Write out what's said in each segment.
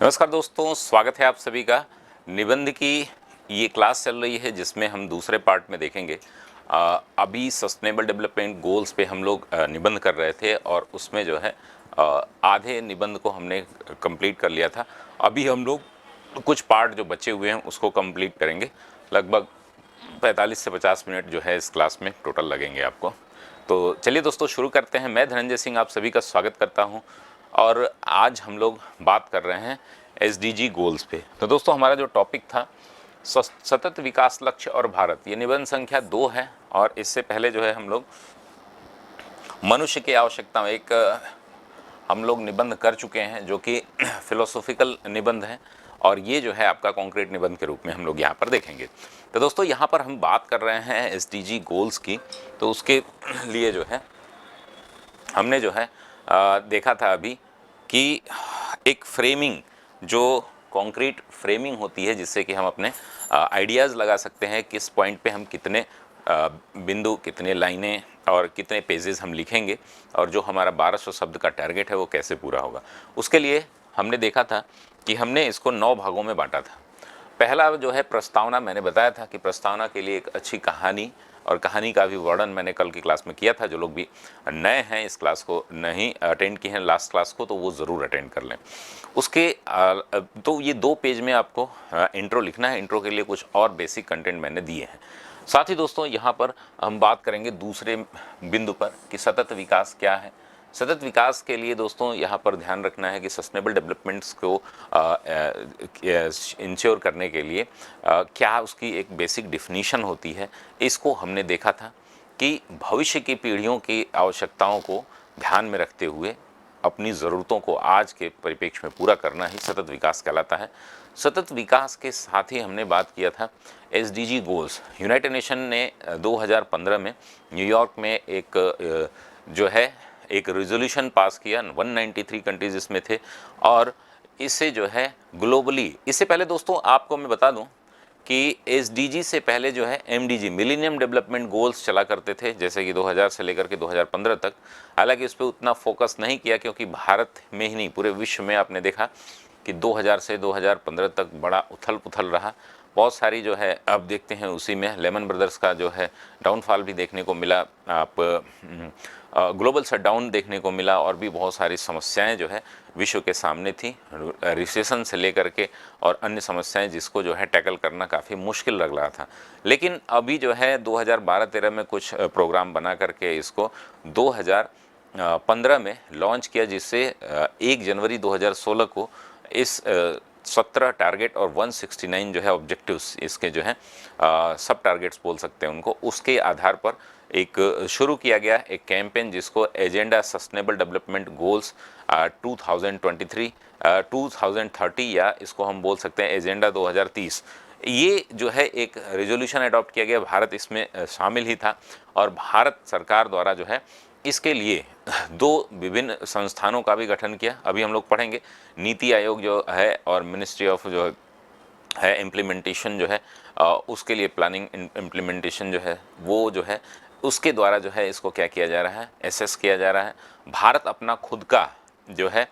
नमस्कार दोस्तों, स्वागत है आप सभी का। निबंध की ये क्लास चल रही है जिसमें हम दूसरे पार्ट में देखेंगे। अभी सस्टेनेबल डेवलपमेंट गोल्स पे हम लोग निबंध कर रहे थे और उसमें जो है आधे निबंध को हमने कंप्लीट कर लिया था। अभी हम लोग कुछ पार्ट जो बचे हुए हैं उसको कंप्लीट करेंगे। लगभग 45 से 50 मिनट जो है इस क्लास में टोटल लगेंगे आपको। तो चलिए दोस्तों शुरू करते हैं। मैं धनंजय सिंह आप सभी का स्वागत करता हूं और आज हम लोग बात कर रहे हैं एसडीजी गोल्स पे। तो दोस्तों हमारा जो टॉपिक था सतत विकास लक्ष्य और भारत, ये निबंध संख्या 2 है। और इससे पहले जो है हम लोग मनुष्य की आवश्यकताओं एक हम लोग निबंध कर चुके हैं जो कि फिलोसॉफिकल निबंध है और ये जो है आपका कॉन्क्रीट निबंध के रूप में हम लोग यहाँ पर देखेंगे। तो दोस्तों यहाँ पर हम बात कर रहे हैं एसडीजी गोल्स की। तो उसके लिए जो है हमने जो है देखा था अभी कि एक फ्रेमिंग, जो कॉन्क्रीट फ्रेमिंग होती है जिससे कि हम अपने आइडियाज़ लगा सकते हैं किस पॉइंट पे हम कितने बिंदु, कितने लाइनें और कितने पेजेस हम लिखेंगे और जो हमारा 1200 शब्द का टारगेट है वो कैसे पूरा होगा। उसके लिए हमने देखा था कि हमने इसको 9 भागों में बांटा था। पहला जो है प्रस्तावना, मैंने बताया था कि प्रस्तावना के लिए एक अच्छी कहानी और कहानी का भी वर्णन मैंने कल की क्लास में किया था। जो लोग भी नए हैं इस क्लास को नहीं अटेंड किए हैं लास्ट क्लास को, तो वो ज़रूर अटेंड कर लें। उसके तो ये 2 पेज में आपको इंट्रो लिखना है। इंट्रो के लिए कुछ और बेसिक कंटेंट मैंने दिए हैं। साथ ही दोस्तों यहाँ पर हम बात करेंगे दूसरे बिंदु पर कि सतत विकास क्या है। सतत विकास के लिए दोस्तों यहाँ पर ध्यान रखना है कि सस्टेनेबल डेवलपमेंट्स को इंश्योर करने के लिए क्या उसकी एक बेसिक डिफिनीशन होती है। इसको हमने देखा था कि भविष्य की पीढ़ियों की आवश्यकताओं को ध्यान में रखते हुए अपनी ज़रूरतों को आज के परिप्रेक्ष्य में पूरा करना ही सतत विकास कहलाता है। सतत विकास के साथ ही हमने बात किया था एसडीजी गोल्स। यूनाइटेड नेशन ने 2015 में न्यूयॉर्क में एक जो है एक रेजोल्यूशन पास किया। 193 कंट्रीज इसमें थे और इससे जो है ग्लोबली, इससे पहले दोस्तों आपको मैं बता दूं कि एसडीजी से पहले जो है एमडीजी, मिलेनियम डेवलपमेंट गोल्स चला करते थे, जैसे कि 2000 से लेकर के 2015 तक। हालांकि इस पर उतना फोकस नहीं किया क्योंकि भारत में ही नहीं पूरे विश्व में आपने देखा कि 2000 से 2015 तक बड़ा उथल पुथल रहा। बहुत सारी जो है अब देखते हैं उसी में लेमन ब्रदर्स का जो है डाउनफॉल भी देखने को मिला, आप ग्लोबल शटडाउन देखने को मिला और भी बहुत सारी समस्याएं जो है विश्व के सामने थी, रिसेशन से लेकर के और अन्य समस्याएं जिसको जो है टैकल करना काफ़ी मुश्किल लग रहा था। लेकिन अभी जो है 2012-13 में कुछ प्रोग्राम बना करके इसको 2015 में लॉन्च किया, जिससे 1 जनवरी 2016 को इस 17 टारगेट और 169 जो है ऑब्जेक्टिव्स, इसके जो है सब टारगेट्स बोल सकते हैं उनको, उसके आधार पर एक शुरू किया गया एक कैंपेन जिसको एजेंडा सस्टेनेबल डेवलपमेंट गोल्स 2030 या इसको हम बोल सकते हैं एजेंडा 2030। ये जो है एक रेजोल्यूशन अडॉप्ट किया गया, भारत इसमें शामिल ही था और भारत सरकार द्वारा जो है इसके लिए 2 विभिन्न संस्थानों का भी गठन किया। अभी हम लोग पढ़ेंगे नीति आयोग जो है और मिनिस्ट्री ऑफ जो है इम्प्लीमेंटेशन जो है उसके लिए प्लानिंग इम्प्लीमेंटेशन जो है वो जो है उसके द्वारा जो है इसको क्या किया जा रहा है, एसेस किया जा रहा है। भारत अपना खुद का जो है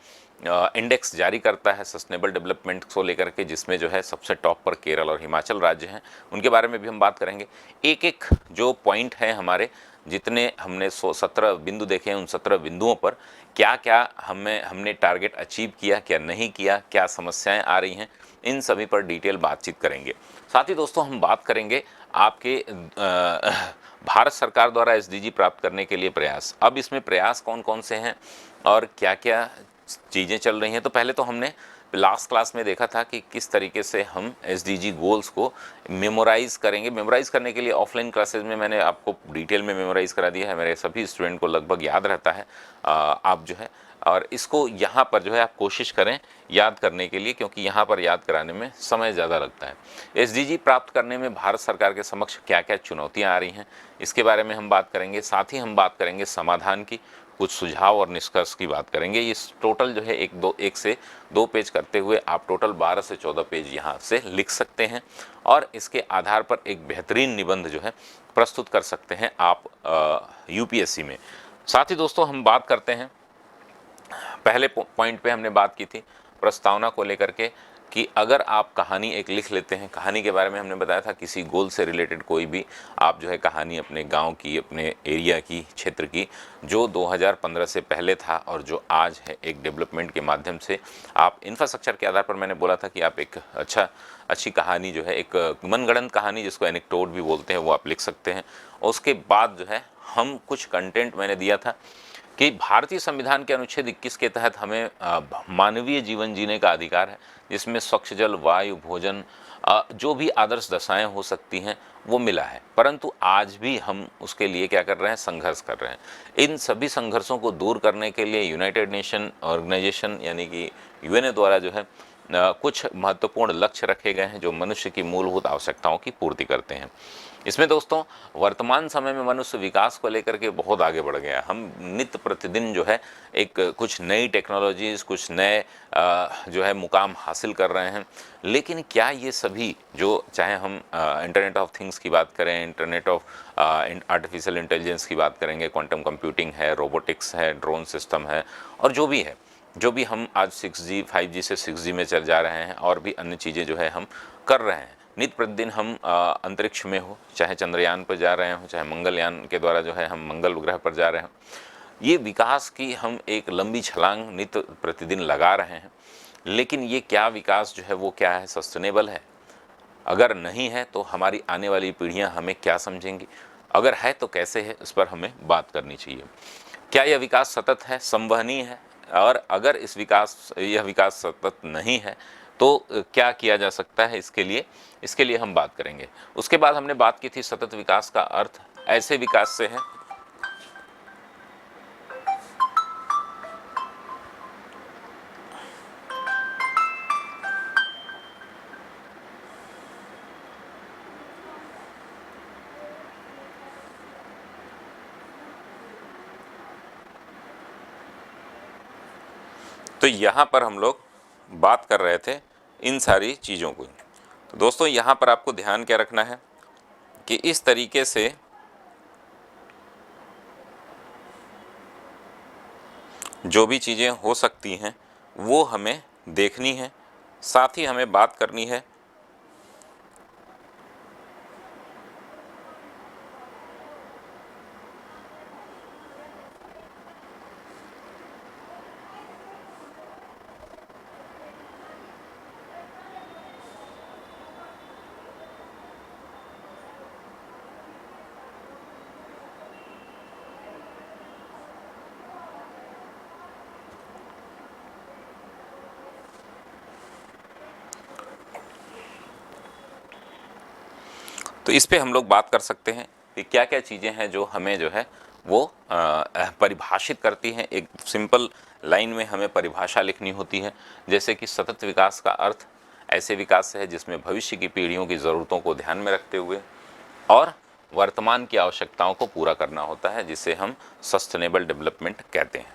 इंडेक्स जारी करता है सस्टेनेबल डेवलपमेंट को लेकर के, जिसमें जो है सबसे टॉप पर केरल और हिमाचल राज्य हैं। उनके बारे में भी हम बात करेंगे। एक एक जो पॉइंट है हमारे, जितने हमने 17 बिंदु देखे हैं, उन 17 बिंदुओं पर क्या क्या हमने टारगेट अचीव किया, क्या नहीं किया, क्या समस्याएं आ रही हैं, इन सभी पर डिटेल बातचीत करेंगे। साथ ही दोस्तों हम बात करेंगे आपके भारत सरकार द्वारा एसडीजी प्राप्त करने के लिए प्रयास। अब इसमें प्रयास कौन कौन से हैं और क्या क्या चीज़ें चल रही हैं। तो पहले तो हमने लास्ट क्लास में देखा था कि किस तरीके से हम एसडीजी गोल्स को मेमोराइज़ करेंगे। मेमोराइज़ करने के लिए ऑफलाइन क्लासेस में मैंने आपको डिटेल में मेमोराइज़ करा दिया है, मेरे सभी स्टूडेंट को लगभग याद रहता है। आप जो है और इसको यहाँ पर जो है आप कोशिश करें याद करने के लिए, क्योंकि यहाँ पर याद कराने में समय ज़्यादा लगता है। एसडीजी प्राप्त करने में भारत सरकार के समक्ष क्या क्या चुनौतियाँ आ रही हैं, इसके बारे में हम बात करेंगे। साथ ही हम बात करेंगे समाधान की, कुछ सुझाव और निष्कर्ष की बात करेंगे। इस टोटल जो है एक से 2 पेज करते हुए आप टोटल 12 से 14 पेज यहाँ से लिख सकते हैं और इसके आधार पर एक बेहतरीन निबंध जो है प्रस्तुत कर सकते हैं आप यूपीएससी में। साथ ही दोस्तों हम बात करते हैं, पहले पॉइंट पे हमने बात की थी प्रस्तावना को लेकर के कि अगर आप कहानी एक लिख लेते हैं, कहानी के बारे में हमने बताया था, किसी गोल से रिलेटेड कोई भी आप जो है कहानी अपने गांव की, अपने एरिया की, क्षेत्र की, जो 2015 से पहले था और जो आज है, एक डेवलपमेंट के माध्यम से आप इंफ्रास्ट्रक्चर के आधार पर, मैंने बोला था कि आप एक अच्छी कहानी जो है, एक मनगढ़ंत कहानी जिसको एनेक्डोट भी बोलते हैं, वो आप लिख सकते हैं। और उसके बाद जो है हम कुछ कंटेंट मैंने दिया था कि भारतीय संविधान के अनुच्छेद 21 के तहत हमें मानवीय जीवन जीने का अधिकार है, जिसमें स्वच्छ जल, वायु, भोजन, जो भी आदर्श दशाएं हो सकती हैं वो मिला है। परंतु आज भी हम उसके लिए क्या कर रहे हैं, संघर्ष कर रहे हैं। इन सभी संघर्षों को दूर करने के लिए यूनाइटेड नेशन ऑर्गेनाइजेशन यानी कि यूएनए द्वारा जो है कुछ महत्वपूर्ण लक्ष्य रखे गए हैं जो मनुष्य की मूलभूत आवश्यकताओं की पूर्ति करते हैं। इसमें दोस्तों वर्तमान समय में मनुष्य विकास को लेकर के बहुत आगे बढ़ गया। हम नित्य प्रतिदिन जो है एक कुछ नई टेक्नोलॉजीज़, कुछ नए जो है मुकाम हासिल कर रहे हैं। लेकिन क्या ये सभी जो, चाहे हम इंटरनेट ऑफ थिंग्स की बात करें, इंटरनेट ऑफ आर्टिफिशियल इंटेलिजेंस की बात करेंगे, क्वांटम कंप्यूटिंग है, रोबोटिक्स है, ड्रोन सिस्टम है, और जो भी है, जो भी हम आज 6G 5G से 6G में चल जा रहे हैं, और भी अन्य चीज़ें जो है हम कर रहे हैं। नित्य प्रतिदिन हम अंतरिक्ष में हो, चाहे चंद्रयान पर जा रहे हों, चाहे मंगलयान के द्वारा जो है हम मंगल ग्रह पर जा रहे हों, ये विकास की हम एक लंबी छलांग नित्य प्रतिदिन लगा रहे हैं। लेकिन ये क्या विकास जो है वो क्या है, सस्टेनेबल है? अगर नहीं है तो हमारी आने वाली पीढ़ियां हमें क्या समझेंगी? अगर है तो कैसे है, इस पर हमें बात करनी चाहिए। क्या यह विकास सतत है, संवहनीय है? और अगर यह विकास सतत नहीं है तो क्या किया जा सकता है इसके लिए हम बात करेंगे। उसके बाद हमने बात की थी सतत विकास का अर्थ ऐसे विकास से है तो यहाँ पर हम लोग बात कर रहे थे इन सारी चीज़ों को। तो दोस्तों यहाँ पर आपको ध्यान क्या रखना है कि इस तरीके से जो भी चीज़ें हो सकती हैं वो हमें देखनी है, साथ ही हमें बात करनी है तो इस पे हम लोग बात कर सकते हैं कि क्या क्या चीज़ें हैं जो हमें जो है वो परिभाषित करती हैं। एक सिंपल लाइन में हमें परिभाषा लिखनी होती है, जैसे कि सतत विकास का अर्थ ऐसे विकास से है जिसमें भविष्य की पीढ़ियों की ज़रूरतों को ध्यान में रखते हुए और वर्तमान की आवश्यकताओं को पूरा करना होता है, जिसे हम सस्टेनेबल डेवलपमेंट कहते हैं।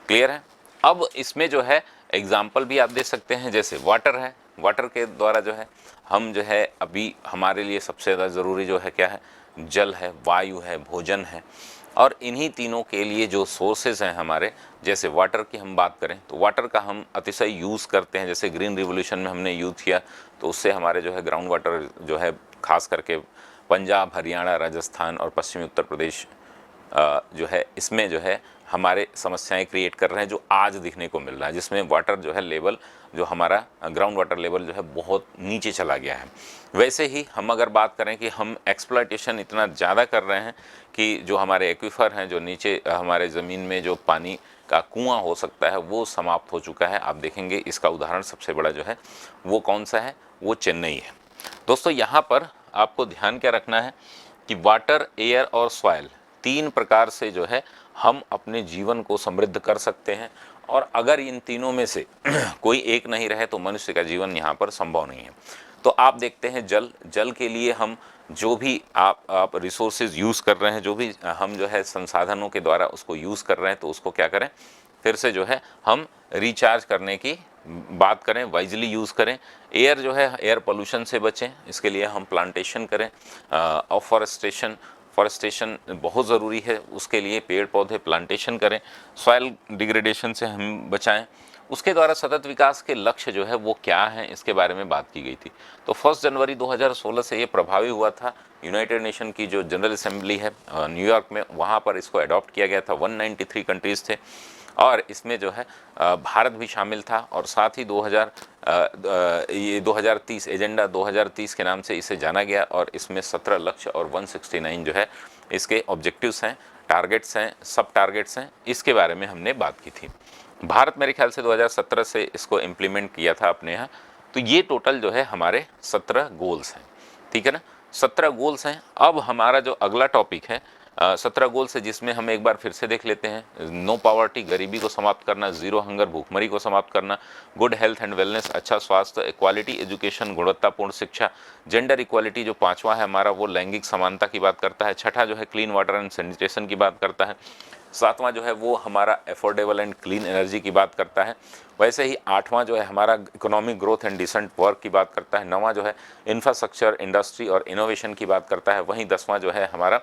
क्लियर है? अब इसमें जो है एग्जाम्पल भी आप दे सकते हैं, जैसे वाटर है। वाटर के द्वारा जो है हम जो है अभी हमारे लिए सबसे ज़्यादा ज़रूरी जो है क्या है, जल है, वायु है, भोजन है। और इन्हीं तीनों के लिए जो सोर्सेज हैं हमारे, जैसे वाटर की हम बात करें तो वाटर का हम अतिशय यूज़ करते हैं। जैसे ग्रीन रिवोल्यूशन में हमने यूज़ किया तो उससे हमारे जो है ग्राउंड वाटर जो है खास करके पंजाब, हरियाणा, राजस्थान और पश्चिमी उत्तर प्रदेश जो है इसमें जो है हमारे समस्याएं क्रिएट कर रहे हैं, जो आज दिखने को मिल रहा है, जिसमें वाटर जो है लेवल, जो हमारा ग्राउंड वाटर लेवल जो है बहुत नीचे चला गया है। वैसे ही हम अगर बात करें कि हम एक्सप्लॉयटेशन इतना ज़्यादा कर रहे हैं कि जो हमारे एक्वीफर हैं, जो नीचे हमारे ज़मीन में जो पानी का कुआं हो सकता है वो समाप्त हो चुका है। आप देखेंगे इसका उदाहरण सबसे बड़ा जो है वो कौन सा है, वो चेन्नई है। दोस्तों यहाँ पर आपको ध्यान क्या रखना है कि वाटर, एयर और सॉइल, तीन प्रकार से जो है हम अपने जीवन को समृद्ध कर सकते हैं। और अगर इन तीनों में से कोई एक नहीं रहे तो मनुष्य का जीवन यहाँ पर संभव नहीं है। तो आप देखते हैं जल के लिए हम जो भी आप रिसोर्सेज यूज़ कर रहे हैं, जो भी हम जो है संसाधनों के द्वारा उसको यूज़ कर रहे हैं, तो उसको क्या करें, फिर से जो है हम रिचार्ज करने की बात करें, वाइजली यूज़ करें। एयर जो है, एयर पोल्यूशन से बचें, इसके लिए हम प्लांटेशन करें, फॉरेस्टेशन बहुत ज़रूरी है, उसके लिए पेड़ पौधे प्लांटेशन करें। सॉइल डिग्रेडेशन से हम बचाएं। उसके द्वारा सतत विकास के लक्ष्य जो है वो क्या हैं, इसके बारे में बात की गई थी। तो 1 जनवरी 2016 से ये प्रभावी हुआ था। यूनाइटेड नेशन की जो जनरल असेंबली है न्यूयॉर्क में, वहाँ पर इसको अडॉप्ट किया गया था। 193 कंट्रीज़ थे और इसमें जो है भारत भी शामिल था। और साथ ही 2030 एजेंडा 2030 के नाम से इसे जाना गया और इसमें 17 लक्ष्य और 169 जो है इसके ऑब्जेक्टिव्स हैं, टारगेट्स हैं, सब टारगेट्स हैं, इसके बारे में हमने बात की थी। भारत मेरे ख्याल से 2017 से इसको इम्प्लीमेंट किया था अपने यहाँ। तो ये टोटल जो है हमारे 17 गोल्स हैं, ठीक है ना। 17 गोल्स हैं। अब हमारा जो अगला टॉपिक है 17 गोल्स है, जिसमें हम एक बार फिर से देख लेते हैं। नो पॉवर्टी, गरीबी को समाप्त करना, जीरो हंगर, भूखमरी को समाप्त करना, गुड हेल्थ एंड वेलनेस, अच्छा स्वास्थ्य, इक्वालिटी एजुकेशन, गुणवत्तापूर्ण शिक्षा, जेंडर इक्वालिटी जो 5वां है हमारा, वो लैंगिक समानता की बात करता है। छठा जो है क्लीन वाटर एंड सैनिटेशन की बात करता है। 7वां जो है वो हमारा अफोर्डेबल एंड क्लीन एनर्जी की बात करता है। वैसे ही 8वां जो है हमारा economic growth and decent work की बात करता है। 9वां जो है इंफ्रास्ट्रक्चर, इंडस्ट्री और इनोवेशन की बात करता है। वहीं 10वां जो है हमारा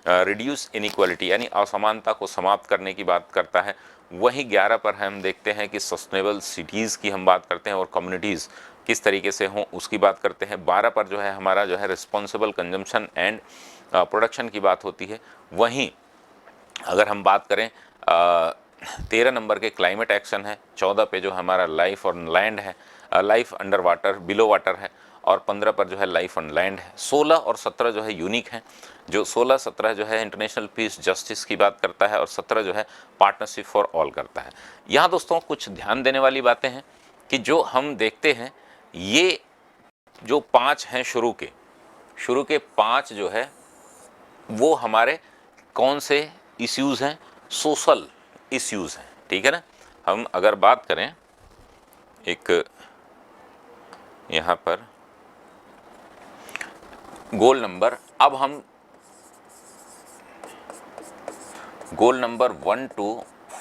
रिड्यूस इनइक्वालिटी यानी असमानता को समाप्त करने की बात करता है। वहीं 11 पर हम देखते हैं कि सस्टेनेबल सिटीज़ की हम बात करते हैं और कम्युनिटीज़ किस तरीके से हों उसकी बात करते हैं। 12 पर जो है हमारा जो है रिस्पॉन्सिबल कंजम्पशन एंड प्रोडक्शन की बात होती है। वहीं अगर हम बात करें 13 नंबर के क्लाइमेट एक्शन है। 14 पे जो हमारा लाइफ ऑन लैंड है, life under water, below water है। और 15 पर जो है लाइफ ऑन लैंड है। 16 और 17 जो है यूनिक हैं। जो 16-17 जो है इंटरनेशनल पीस जस्टिस की बात करता है और 17 जो है पार्टनरशिप फॉर ऑल करता है। यहाँ दोस्तों कुछ ध्यान देने वाली बातें हैं कि जो हम देखते हैं ये जो 5 हैं शुरू के 5 जो है वो हमारे कौन से इश्यूज़ हैं, सोशल इश्यूज़ हैं, ठीक है ना। हम अगर बात करें एक यहाँ पर गोल नंबर, अब हम गोल नंबर 1 to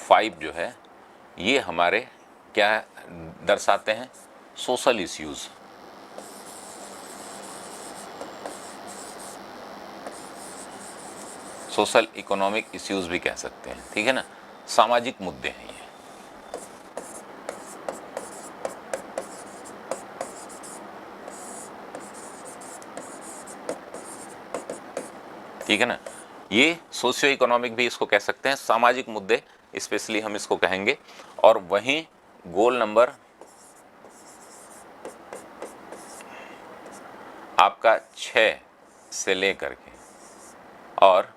5 जो है ये हमारे क्या दर्शाते हैं, social issues. Social economic issues भी कह सकते हैं, ठीक है ना, सामाजिक मुद्दे हैं ये। ठीक है ना, ये सोशियो इकोनॉमिक भी इसको कह सकते हैं, सामाजिक मुद्दे स्पेशली हम इसको कहेंगे। और वहीं गोल नंबर आपका 6 से लेकर के और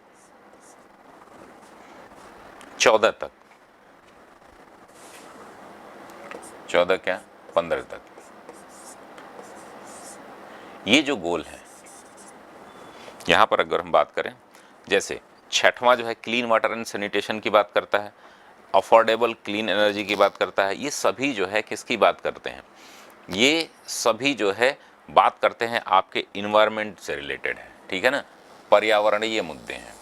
14 तक, 14 क्या 15 तक, ये जो गोल है यहाँ पर अगर हम बात करें, जैसे 6वां जो है क्लीन वाटर एंड सैनिटेशन की बात करता है, अफोर्डेबल क्लीन एनर्जी की बात करता है। ये सभी जो है किसकी बात करते हैं, ये सभी जो है बात करते हैं आपके इन्वायरमेंट से रिलेटेड है, ठीक है ना, पर्यावरणीय मुद्दे हैं।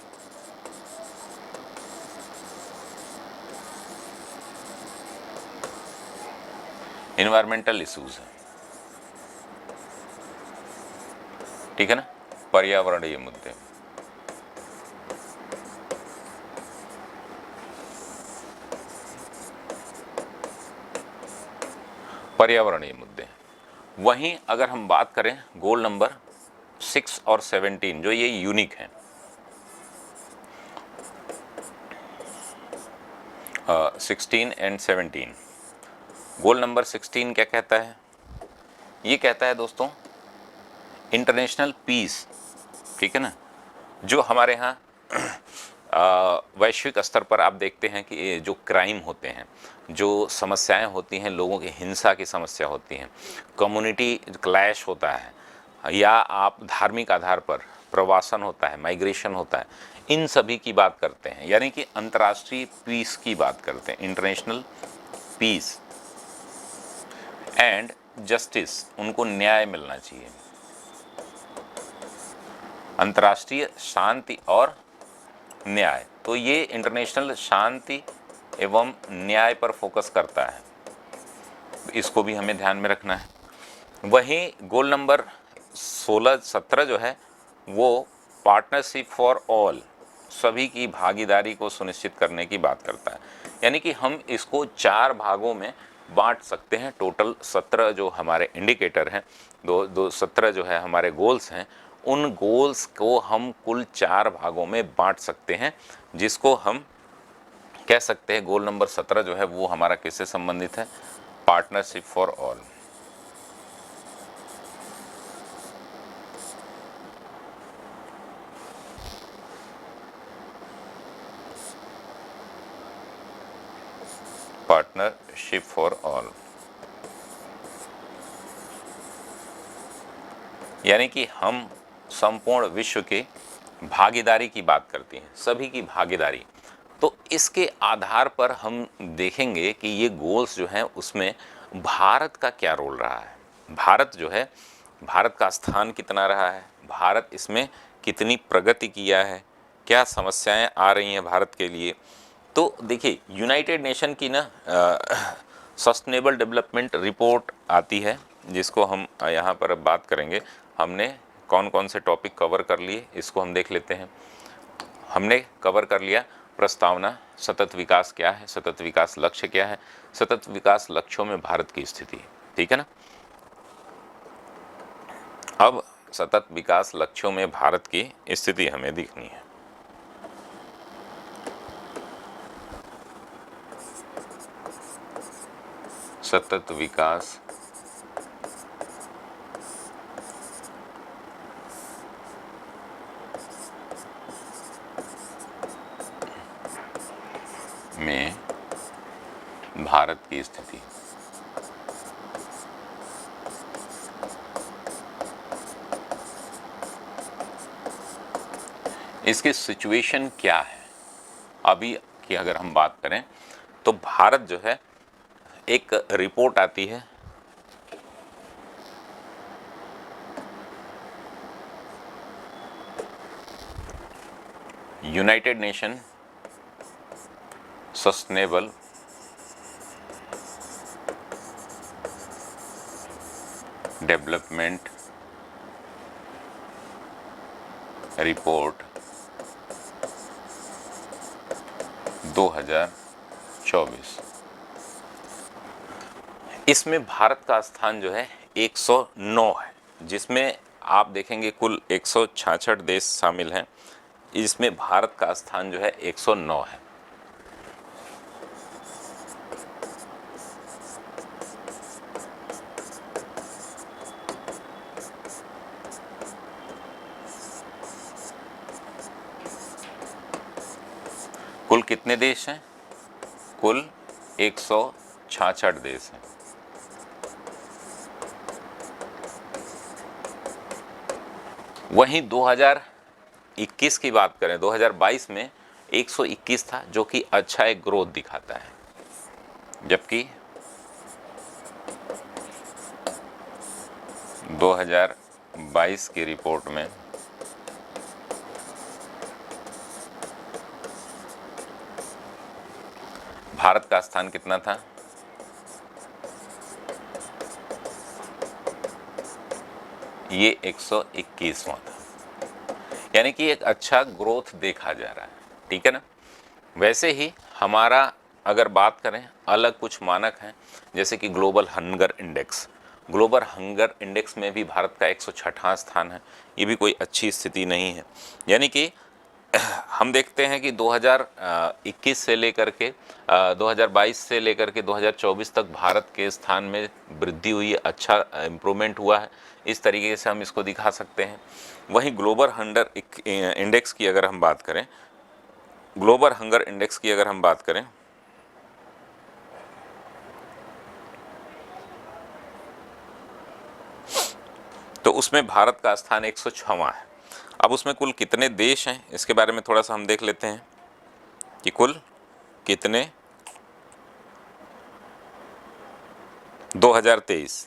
इन्वायरमेंटल इश्यूज हैं, ठीक है ना, पर्यावरणीय मुद्दे। पर्यावरणीय मुद्दे। वहीं अगर हम बात करें गोल नंबर 6 और 17 जो ये यूनिक हैं, 16 एंड 17। गोल नंबर 16 क्या कहता है, ये कहता है दोस्तों इंटरनेशनल पीस, ठीक है ना। जो हमारे यहाँ वैश्विक स्तर पर आप देखते हैं कि जो क्राइम होते हैं, जो समस्याएं होती हैं, लोगों की हिंसा की समस्या होती हैं, कम्युनिटी क्लैश होता है, या आप धार्मिक आधार पर प्रवासन होता है, माइग्रेशन होता है, इन सभी की बात करते हैं, यानी कि अंतर्राष्ट्रीय पीस की बात करते हैं, इंटरनेशनल पीस एंड जस्टिस, उनको न्याय मिलना चाहिए, अंतर्राष्ट्रीय शांति और न्याय। तो ये इंटरनेशनल शांति एवं न्याय पर फोकस करता है, इसको भी हमें ध्यान में रखना है। वहीं गोल नंबर 16-17 जो है वो पार्टनरशिप फॉर ऑल, सभी की भागीदारी को सुनिश्चित करने की बात करता है, यानी कि हम इसको 4 भागों में बांट सकते हैं। टोटल 17 जो हमारे इंडिकेटर हैं, 17 जो है हमारे गोल्स हैं, उन गोल्स को हम कुल 4 भागों में बांट सकते हैं, जिसको हम कह सकते हैं गोल नंबर 17 जो है वो हमारा किससे संबंधित है, partnership for all. Partnership for all यानी कि हम संपूर्ण विश्व के भागीदारी की बात करते हैं, सभी की भागीदारी। तो इसके आधार पर हम देखेंगे कि ये गोल्स जो हैं उसमें भारत का क्या रोल रहा है, भारत जो है, भारत का स्थान कितना रहा है, भारत इसमें कितनी प्रगति किया है, क्या समस्याएं आ रही हैं भारत के लिए। तो देखिए यूनाइटेड नेशन की ना सस्टेनेबल डेवलपमेंट रिपोर्ट आती है, जिसको हम यहाँ पर अब बात करेंगे। हमने कौन कौन से टॉपिक कवर कर लिए इसको हम देख लेते हैं। हमने कवर कर लिया प्रस्तावना, सतत विकास क्या है, सतत विकास लक्ष्य क्या है, सतत विकास लक्ष्यों में भारत की स्थिति, ठीक है ना। अब सतत विकास लक्ष्यों में भारत की स्थिति हमें दिखनी है। सतत विकास में भारत की स्थिति। इसकी सिचुएशन क्या है अभी की अगर हम बात करें तो भारत जो है, एक रिपोर्ट आती है United nation sustainable development report 2024। इसमें भारत का स्थान जो है 109 है, जिसमें आप देखेंगे कुल 166 देश शामिल हैं, इसमें भारत का स्थान जो है 109 है। कुल कितने देश हैं? कुल 166 देश हैं। वहीं 2021 की बात करें, 2022 में 121 था, जो कि अच्छा एक ग्रोथ दिखाता है, जबकि 2022 की रिपोर्ट में भारत का स्थान कितना था? ये 121वां था, यानी कि एक अच्छा ग्रोथ देखा जा रहा है, ठीक है ना। वैसे ही हमारा अगर बात करें, अलग कुछ मानक हैं, जैसे कि global hunger index. Global hunger index में भी भारत का 106वां स्थान है, ये भी कोई अच्छी स्थिति नहीं है। यानी कि हम देखते हैं कि 2021 से लेकर के 2022 से लेकर के 2024 तक भारत के स्थान में वृद्धि हुई है, अच्छा इम्प्रूवमेंट हुआ है, इस तरीके से हम इसको दिखा सकते हैं। वहीं ग्लोबल हंगर इंडेक्स की अगर हम बात करें, ग्लोबल हंगर इंडेक्स की अगर हम बात करें तो उसमें भारत का स्थान 106वां है। अब उसमें कुल कितने देश हैं इसके बारे में थोड़ा सा हम देख लेते हैं कि कुल कितने 2023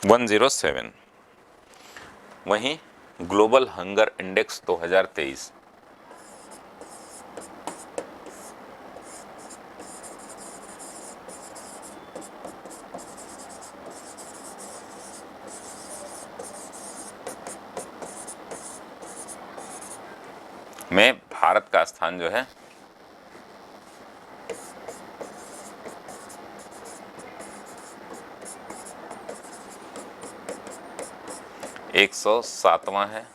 107। वहीं ग्लोबल हंगर इंडेक्स 2023 1 में भारत का स्थान जो है 107वां है,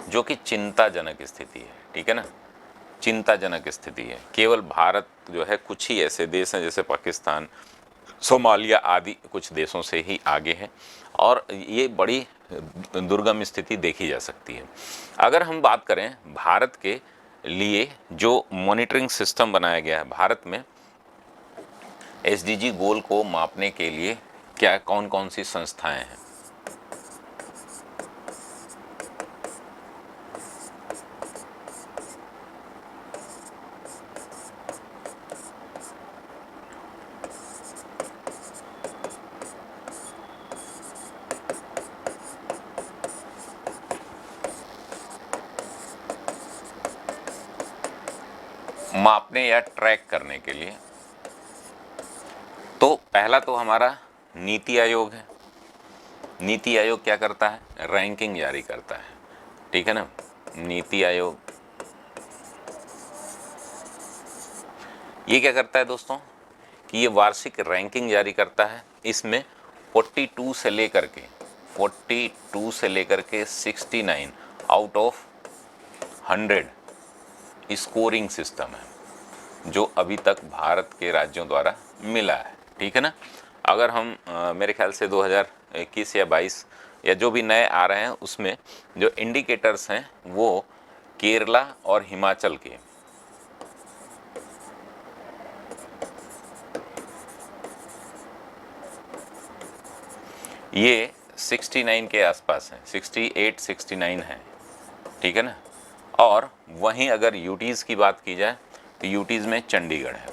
जो कि चिंताजनक स्थिति है। ठीक है ना, चिंताजनक स्थिति है। केवल भारत जो है कुछ ही ऐसे देश हैं जैसे पाकिस्तान, सोमालिया आदि कुछ देशों से ही आगे है, और ये बड़ी दुर्गम स्थिति देखी जा सकती है। अगर हम बात करें भारत के लिए जो मॉनिटरिंग सिस्टम बनाया गया है भारत में, एसडीजी गोल को मापने के लिए क्या कौन कौन सी संस्थाएं हैं। मापने या ट्रैक करने के लिए तो पहला तो हमारा नीति आयोग है। नीति आयोग क्या करता है, रैंकिंग जारी करता है। ठीक है ना, नीति आयोग ये क्या करता है दोस्तों कि ये वार्षिक रैंकिंग जारी करता है। इसमें 42 से लेकर के 69 आउट ऑफ 100 स्कोरिंग सिस्टम है जो अभी तक भारत के राज्यों द्वारा मिला है। ठीक है ना, अगर हम मेरे ख्याल से 2021 या 22 या जो भी नए आ रहे हैं उसमें जो इंडिकेटर्स हैं वो केरला और हिमाचल के ये 69 के आसपास हैं, 68 69 हैं। ठीक है ना, और वहीं अगर यूटीज़ की बात की जाए तो यूटीज़ में चंडीगढ़ है।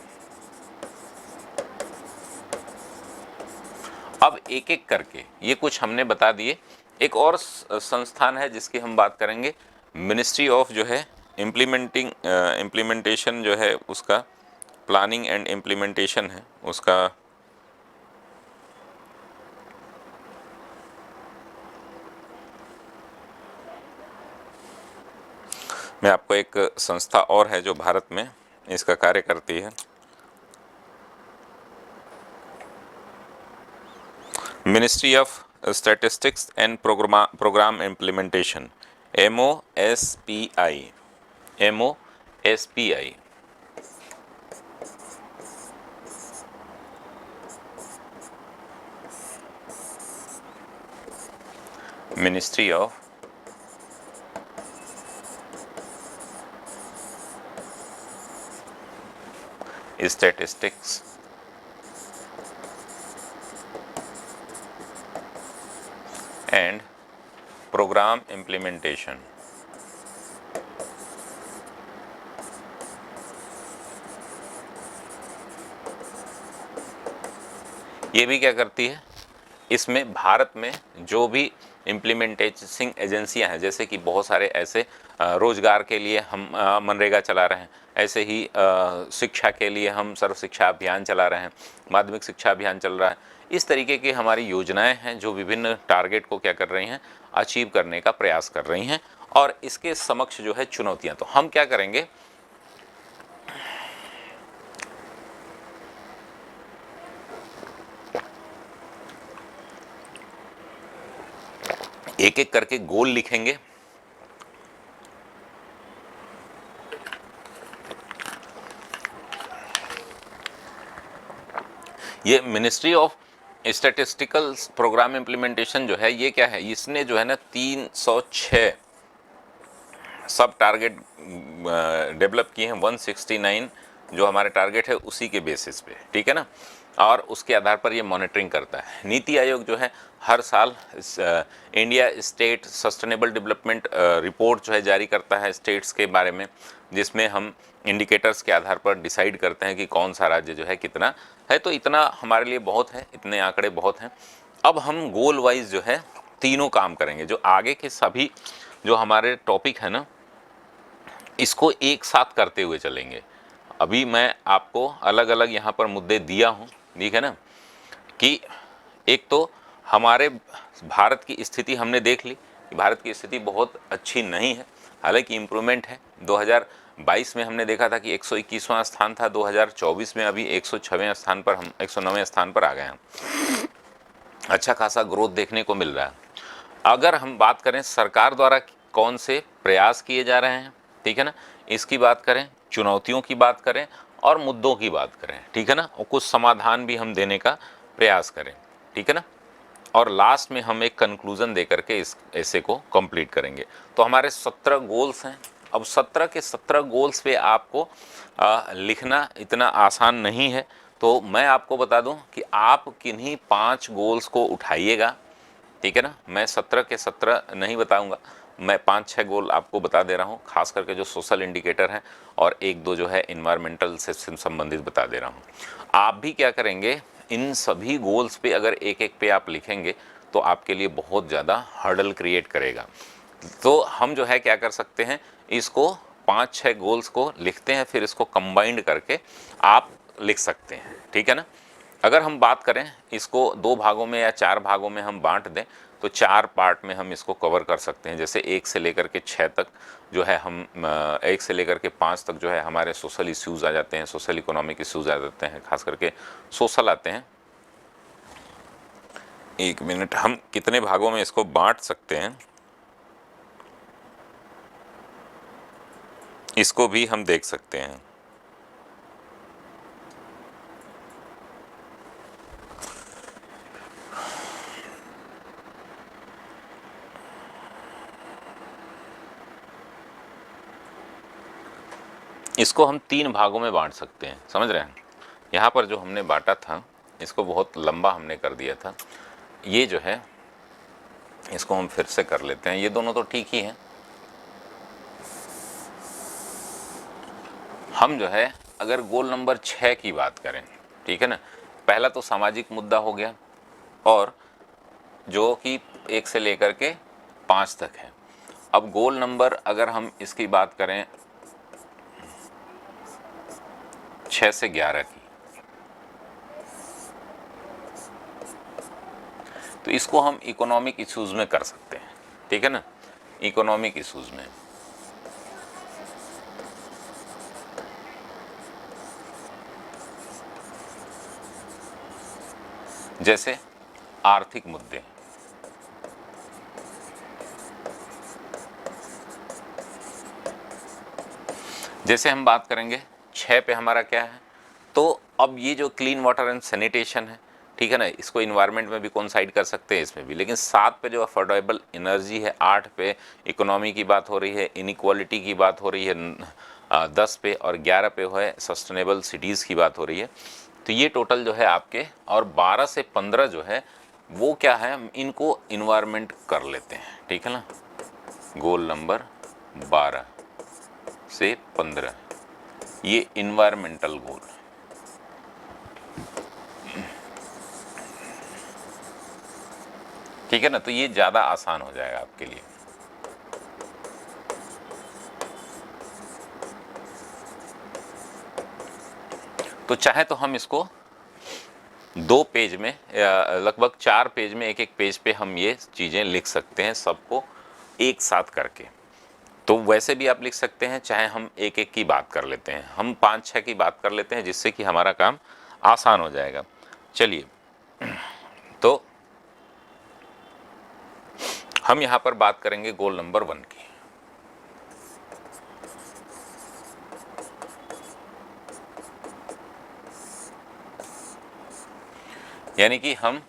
अब एक एक करके ये कुछ हमने बता दिए। एक और संस्थान है जिसकी हम बात करेंगे, मिनिस्ट्री ऑफ जो है इम्प्लीमेंटेशन जो है उसका प्लानिंग एंड इम्प्लीमेंटेशन है उसका, मैं आपको एक संस्था और है जो भारत में इसका कार्य करती है, ministry of statistics and programme implementation, MOSPI। Ministry of statistics and programme implementation. ये भी क्या करती है, इसमें भारत में जो भी इम्प्लीमेंटेशन एजेंसियां हैं, जैसे कि बहुत सारे ऐसे रोजगार के लिए हम मनरेगा चला रहे हैं, ऐसे ही शिक्षा के लिए हम सर्व शिक्षा अभियान चला रहे हैं, माध्यमिक शिक्षा अभियान चल रहा है। इस तरीके की हमारी योजनाएं हैं जो विभिन्न टारगेट को क्या कर रही हैं, अचीव करने का प्रयास कर रही हैं। और इसके समक्ष जो है चुनौतियां, तो हम क्या करेंगे, एक एक करके गोल लिखेंगे। ये ministry of statistical programme implementation जो है ये क्या है, इसने जो है ना 306 सब टारगेट डेवलप किए हैं, 169 जो हमारे टारगेट है उसी के बेसिस पे। ठीक है ना, और उसके आधार पर ये मॉनिटरिंग करता है। नीति आयोग जो है हर साल India state sustainable development report जो है जारी करता है स्टेट्स के बारे में, जिसमें हम इंडिकेटर्स के आधार पर डिसाइड करते हैं कि कौन सा राज्य जो है कितना है। तो इतना हमारे लिए बहुत है, इतने आंकड़े बहुत हैं। अब हम गोल वाइज जो है तीनों काम करेंगे, जो आगे के सभी जो हमारे टॉपिक है ना इसको एक साथ करते हुए चलेंगे। अभी मैं आपको अलग अलग यहाँ पर मुद्दे दिया हूँ, ठीक है ना, कि एक तो हमारे भारत की स्थिति हमने देख ली कि भारत की स्थिति बहुत अच्छी नहीं है, हालांकि इम्प्रूवमेंट है। 2022 में हमने देखा था कि 121वां स्थान था, 2024 में अभी 106वें स्थान पर, हम 109वें स्थान पर आ गए हैं। अच्छा खासा ग्रोथ देखने को मिल रहा है। अगर हम बात करें सरकार द्वारा कौन से प्रयास किए जा रहे हैं, ठीक है ना, इसकी बात करें, चुनौतियों की बात करें और मुद्दों की बात करें, ठीक है ना, और कुछ समाधान भी हम देने का प्रयास करें, ठीक है ना, और लास्ट में हम एक कंक्लूजन दे करके इस ऐसे को कंप्लीट करेंगे। तो हमारे 17 गोल्स हैं। अब 17 के 17 गोल्स पे आपको लिखना इतना आसान नहीं है, तो मैं आपको बता दूं कि आप किन्हीं 5 गोल्स को उठाइएगा, ठीक है ना। मैं 17 के 17 नहीं बताऊंगा, मैं 5-6 गोल आपको बता दे रहा हूँ, खास करके जो सोशल इंडिकेटर हैं और 1-2 जो है इन्वायरमेंटल से संबंधित बता दे रहा हूँ। आप भी क्या करेंगे, इन सभी गोल्स पे अगर एक एक पे आप लिखेंगे तो आपके लिए बहुत ज़्यादा हर्डल क्रिएट करेगा। तो हम जो है क्या कर सकते हैं, इसको 5-6 गोल्स को लिखते हैं, फिर इसको कंबाइंड करके आप लिख सकते हैं, ठीक है ना। अगर हम बात करें इसको 2 भागों में या 4 भागों में हम बांट दें तो 4 पार्ट में हम इसको कवर कर सकते हैं। जैसे 1 से लेकर के 6 तक जो है हम 1 से लेकर के 5 तक जो है हमारे सोशल इश्यूज़ आ जाते हैं, सोशल इकोनॉमिक इश्यूज़ आ जाते हैं, खास करके सोशल आते हैं। 1 मिनट, हम कितने भागों में इसको बांट सकते हैं इसको भी हम देख सकते हैं। इसको हम 3 भागों में बांट सकते हैं, समझ रहे हैं। यहाँ पर जो हमने बांटा था इसको बहुत लंबा हमने कर दिया था, ये जो है इसको हम फिर से कर लेते हैं। ये दोनों तो ठीक ही हैं। हम जो है अगर गोल नंबर 6 की बात करें, ठीक है ना, पहला तो सामाजिक मुद्दा हो गया और जो कि 1 से लेकर के 5 तक है। अब गोल नंबर अगर हम इसकी बात करें 6 से 11 की, तो इसको हम इकोनॉमिक इश्यूज़ में कर सकते हैं, ठीक है ना, इकोनॉमिक इश्यूज़ में। जैसे आर्थिक मुद्दे, जैसे हम बात करेंगे 6 पे हमारा क्या है, तो अब ये जो क्लीन वाटर एंड सैनिटेशन है, ठीक है ना, इसको इन्वायरमेंट में भी कॉन्साइड कर सकते हैं, इसमें भी। लेकिन 7 पे जो अफोर्डेबल एनर्जी है, 8 पे इकोनॉमी की बात हो रही है, इनइक्वालिटी की बात हो रही है, 10 पे और 11 पे है सस्टेनेबल सिटीज़ की बात हो रही है। तो ये टोटल जो है आपके, और 12 से 15 जो है वो क्या है, इनको इन्वायरमेंट कर लेते हैं, ठीक है ना। गोल नंबर 12 से 15 ये इन्वायरमेंटल गोल, ठीक है ना। तो ये ज़्यादा आसान हो जाएगा आपके लिए। तो चाहे तो हम इसको 2 पेज में या लगभग 4 पेज में, एक एक पेज पे हम ये चीज़ें लिख सकते हैं, सबको एक साथ करके। तो वैसे भी आप लिख सकते हैं, चाहे हम एक एक की बात कर लेते हैं, हम 5-6 की बात कर लेते हैं, जिससे कि हमारा काम आसान हो जाएगा। चलिए, तो हम यहाँ पर बात करेंगे गोल नंबर 1 की। यानी कि हम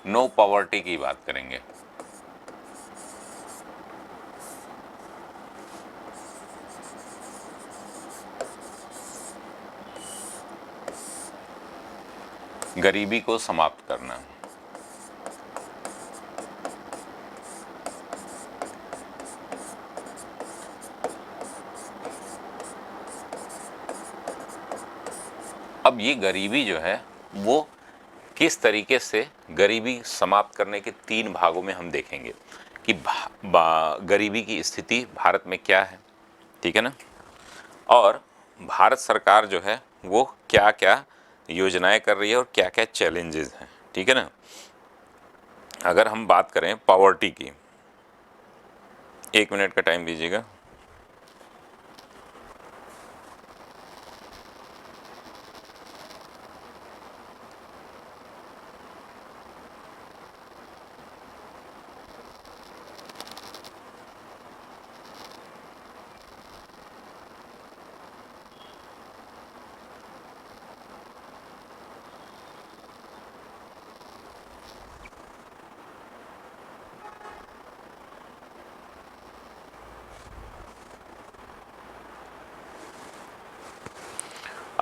नो पॉवर्टी की बात करेंगे। गरीबी को समाप्त करना। अब ये गरीबी जो है वो किस तरीके से, गरीबी समाप्त करने के 3 भागों में हम देखेंगे कि गरीबी की स्थिति भारत में क्या है, ठीक है ना, और भारत सरकार जो है वो क्या क्या योजनाएं कर रही है और क्या क्या चैलेंजेस हैं, ठीक है ना। अगर हम बात करें पॉवर्टी की, 1 मिनट का टाइम दीजिएगा।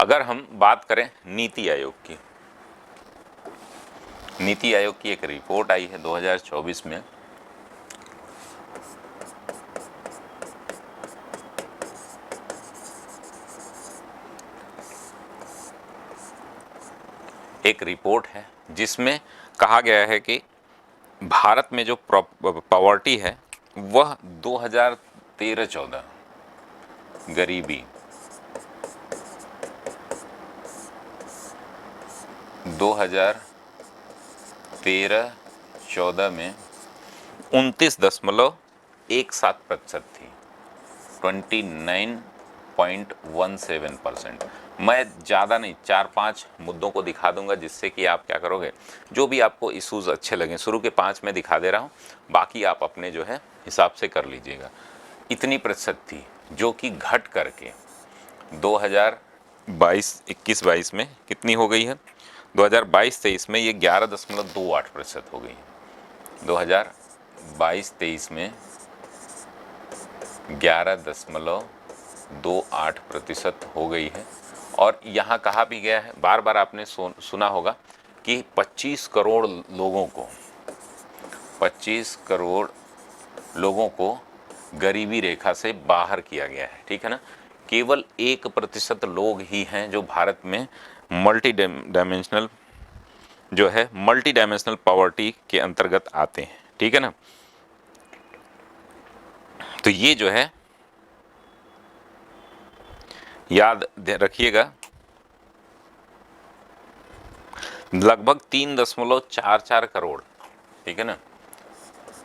अगर हम बात करें नीति आयोग की, नीति आयोग की एक रिपोर्ट आई है 2024 में, एक रिपोर्ट है जिसमें कहा गया है कि भारत में जो पॉवर्टी है वह 2013-14 गरीबी 2013-14 में 29.17% थी, 29.17%। मैं ज़्यादा नहीं, 4-5 मुद्दों को दिखा दूंगा जिससे कि आप क्या करोगे, जो भी आपको इश्यूज अच्छे लगें, शुरू के 5 में दिखा दे रहा हूँ, बाकी आप अपने जो है हिसाब से कर लीजिएगा। इतनी प्रतिशत थी जो कि घट करके 2021-22 में कितनी हो गई है, 2022-23 में ये 11.28% हो गई है। 2022-23 में 11.28% हो गई है। और यहाँ कहा भी गया है, बार बार आपने सुना होगा कि 25 करोड़ लोगों को गरीबी रेखा से बाहर किया गया है, ठीक है ना। केवल 1% लोग ही हैं जो भारत में मल्टी डायमेंशनल पॉवर्टी के अंतर्गत आते हैं, ठीक है ना। तो ये जो है याद रखिएगा, लगभग 3.44 करोड़, ठीक है ना,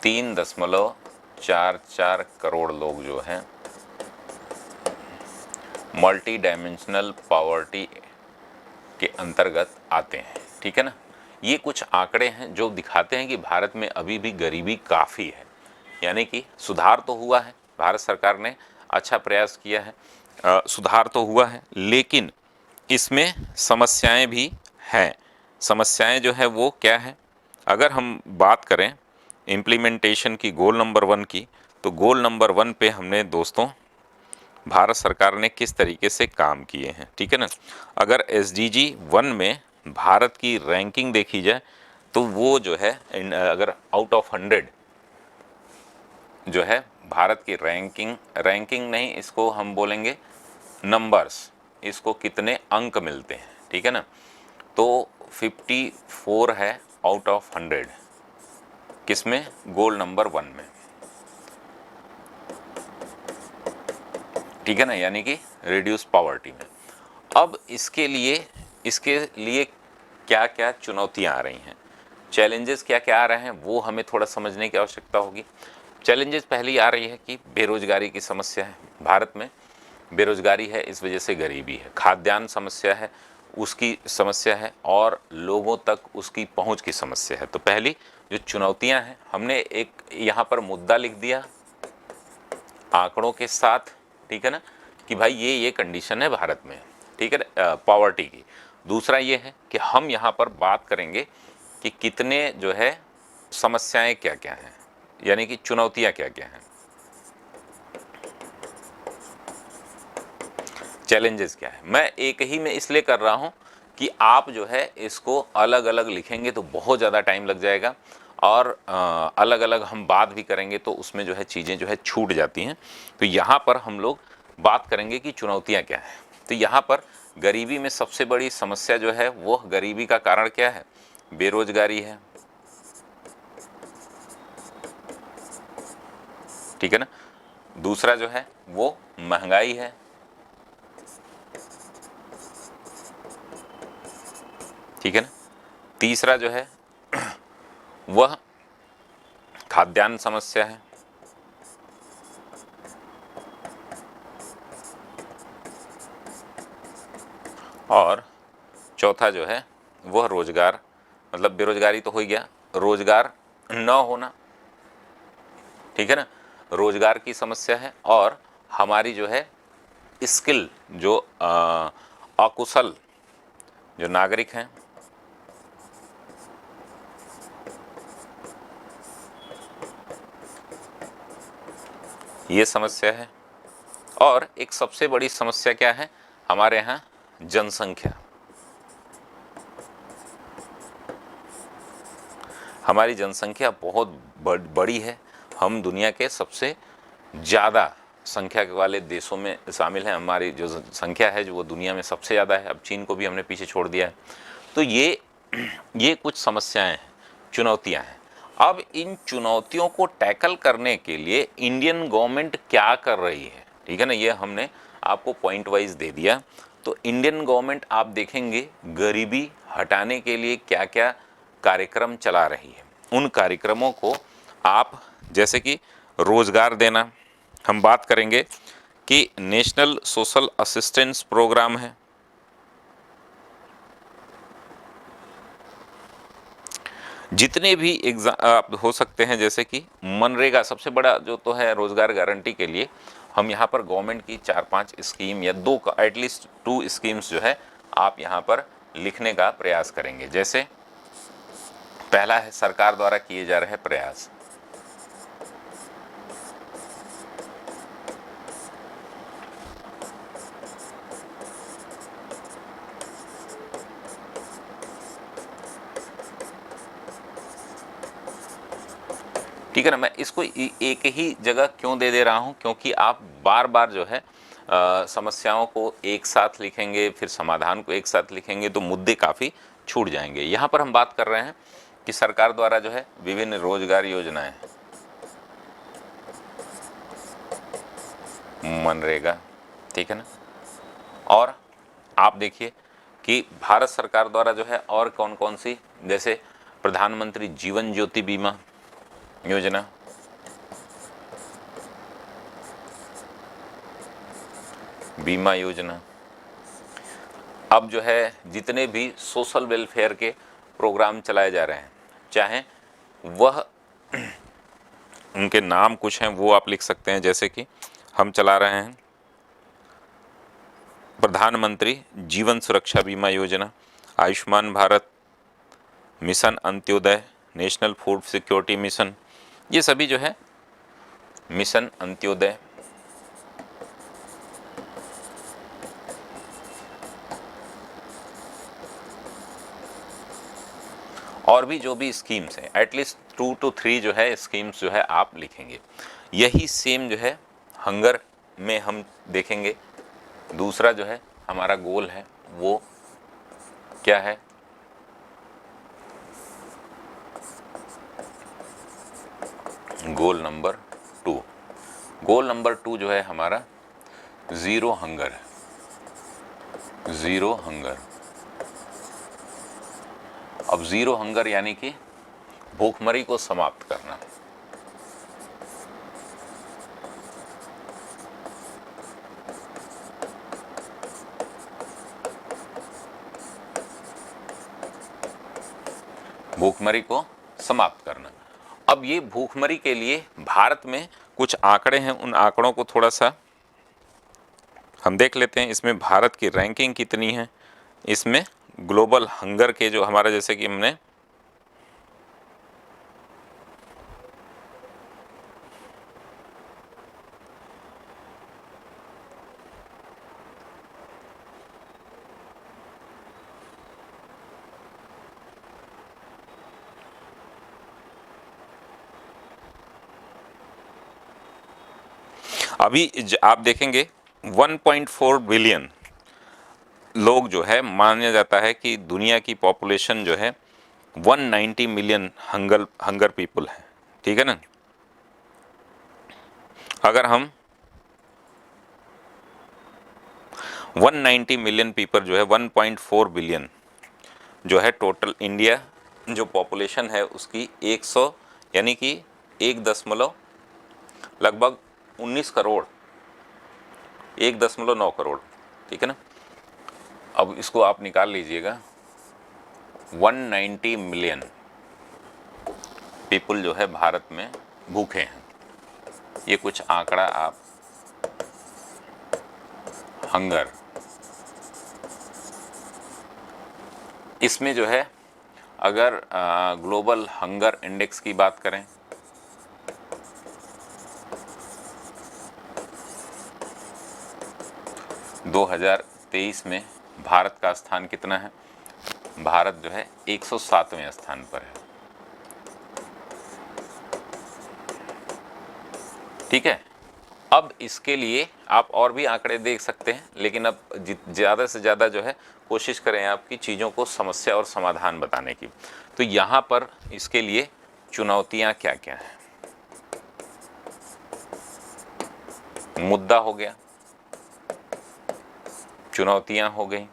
3.44 करोड़ लोग जो हैं मल्टी डायमेंशनल पॉवर्टी के अंतर्गत आते हैं, ठीक है ना। ये कुछ आंकड़े हैं जो दिखाते हैं कि भारत में अभी भी गरीबी काफ़ी है, यानी कि सुधार तो हुआ है, भारत सरकार ने अच्छा प्रयास किया है, सुधार तो हुआ है, लेकिन इसमें समस्याएं भी हैं। समस्याएं जो है वो क्या है, अगर हम बात करें इम्प्लीमेंटेशन की, गोल नंबर 1 की, तो गोल नंबर 1 पे हमने दोस्तों भारत सरकार ने किस तरीके से काम किए हैं, ठीक है ना। अगर SDG 1 में भारत की रैंकिंग देखी जाए तो वो जो है अगर आउट ऑफ 100 जो है भारत की रैंकिंग नहीं, इसको हम बोलेंगे नंबर्स, इसको कितने अंक मिलते हैं, ठीक है ना, तो 54 है आउट ऑफ 100, किसमें, गोल नंबर 1 में, ठीक है ना, यानी कि रिड्यूस पॉवर्टी में। अब इसके लिए क्या क्या चुनौतियां आ रही हैं, चैलेंजेस क्या क्या आ रहे हैं, वो हमें थोड़ा समझने की आवश्यकता होगी। चैलेंजेस पहली आ रही है कि बेरोजगारी की समस्या है, भारत में बेरोजगारी है, इस वजह से गरीबी है, खाद्यान्न समस्या है, उसकी समस्या है, और लोगों तक उसकी पहुंच की समस्या है। तो पहली जो चुनौतियां हैं, हमने एक यहाँ पर मुद्दा लिख दिया आंकड़ों के साथ, ठीक है ना, कि भाई ये कंडीशन है भारत में, ठीक है, पॉवर्टी की। दूसरा ये है कि हम यहाँ पर बात करेंगे कि कितने जो है समस्याएं क्या क्या हैं, यानी कि चुनौतियां क्या क्या हैं, चैलेंजेस क्या है। मैं एक ही में इसलिए कर रहा हूं कि आप जो है इसको अलग अलग लिखेंगे तो बहुत ज़्यादा टाइम लग जाएगा, और अलग अलग हम बात भी करेंगे तो उसमें जो है चीज़ें जो है छूट जाती हैं। तो यहाँ पर हम लोग बात करेंगे कि चुनौतियाँ क्या हैं। तो यहाँ पर गरीबी में सबसे बड़ी समस्या जो है वो गरीबी का कारण क्या है, बेरोजगारी है, ठीक है ना। दूसरा जो है वो महंगाई है, ठीक है ना। तीसरा जो है वह खाद्यान्न समस्या है, और चौथा जो है वह रोजगार, मतलब बेरोजगारी तो हो ही गया, रोजगार न होना, ठीक है ना, रोजगार की समस्या है, और हमारी जो है स्किल, जो अकुशल जो नागरिक हैं, ये समस्या है। और एक सबसे बड़ी समस्या क्या है हमारे यहाँ, जनसंख्या, हमारी जनसंख्या बहुत बड़ी है। हम दुनिया के सबसे ज़्यादा संख्या वाले देशों में शामिल हैं। हमारी जो संख्या है जो वो दुनिया में सबसे ज़्यादा है। अब चीन को भी हमने पीछे छोड़ दिया है। तो ये कुछ समस्याएं हैं, चुनौतियां हैं। अब इन चुनौतियों को टैकल करने के लिए इंडियन गवर्नमेंट क्या कर रही है, ठीक है ना, ये हमने आपको पॉइंट वाइज दे दिया। तो इंडियन गवर्नमेंट आप देखेंगे गरीबी हटाने के लिए क्या क्या कार्यक्रम चला रही है। उन कार्यक्रमों को आप, जैसे कि रोजगार देना, हम बात करेंगे कि नेशनल सोशल असिस्टेंस प्रोग्राम है, जितने भी एग्जाम हो सकते हैं, जैसे कि मनरेगा सबसे बड़ा जो तो है रोजगार गारंटी के लिए। हम यहाँ पर गवर्नमेंट की 4-5 स्कीम या दो एटलीस्ट 2 स्कीम्स जो है आप यहाँ पर लिखने का प्रयास करेंगे। जैसे पहला है सरकार द्वारा किए जा रहे प्रयास, ठीक है ना। मैं इसको एक ही जगह क्यों दे रहा हूँ, क्योंकि आप बार बार जो है समस्याओं को एक साथ लिखेंगे, फिर समाधान को एक साथ लिखेंगे तो मुद्दे काफ़ी छूट जाएंगे। यहाँ पर हम बात कर रहे हैं कि सरकार द्वारा जो है विभिन्न रोजगार योजनाएं, मनरेगा, ठीक है ना। और आप देखिए कि भारत सरकार द्वारा जो है और कौन कौन सी, जैसे प्रधानमंत्री जीवन ज्योति बीमा योजना, बीमा योजना। अब जो है जितने भी सोशल वेलफेयर के प्रोग्राम चलाए जा रहे हैं, चाहे वह उनके नाम कुछ हैं वो आप लिख सकते हैं। जैसे कि हम चला रहे हैं प्रधानमंत्री जीवन सुरक्षा बीमा योजना, Ayushman Bharat mission, Antyodaya, national food security mission, ये सभी जो है मिशन अंत्योदय। और भी जो भी स्कीम्स हैं, एटलीस्ट 2 to 3 जो है स्कीम्स जो है आप लिखेंगे। यही सेम जो है हंगर में हम देखेंगे। दूसरा जो है हमारा गोल है वो क्या है, गोल नंबर 2। गोल नंबर 2 जो है हमारा ज़ीरो हंगर है, ज़ीरो हंगर। अब ज़ीरो हंगर यानी कि भूखमरी को समाप्त करना। भूखमरी को समाप्त करना। अब ये भूखमरी के लिए भारत में कुछ आंकड़े हैं, उन आंकड़ों को थोड़ा सा हम देख लेते हैं। इसमें भारत की रैंकिंग कितनी है, इसमें ग्लोबल हंगर के जो हमारा, जैसे कि हमने अभी आप देखेंगे 1.4 बिलियन लोग जो है, माना जाता है कि दुनिया की पॉपुलेशन जो है 190 मिलियन हंगर पीपल है, ठीक है ना। अगर हम 190 मिलियन पीपल जो है 1.4 बिलियन जो है टोटल इंडिया जो पॉपुलेशन है उसकी 100 यानी कि 1 लगभग 19 करोड़, 1.9 करोड़, ठीक है ना। अब इसको आप निकाल लीजिएगा, 190 मिलियन पीपल जो है भारत में भूखे हैं। ये कुछ आंकड़ा आप हंगर, इसमें जो है अगर ग्लोबल हंगर इंडेक्स की बात करें, दो 2023 में भारत का स्थान कितना है? भारत जो है 107वें स्थान पर है। ठीक है, अब इसके लिए आप और भी आंकड़े देख सकते हैं, लेकिन अब ज़्यादा से ज़्यादा जो है कोशिश करें आपकी चीज़ों को समस्या और समाधान बताने की। तो यहाँ पर इसके लिए चुनौतियाँ क्या क्या हैं? मुद्दा हो गया, चुनौतियाँ हो गई,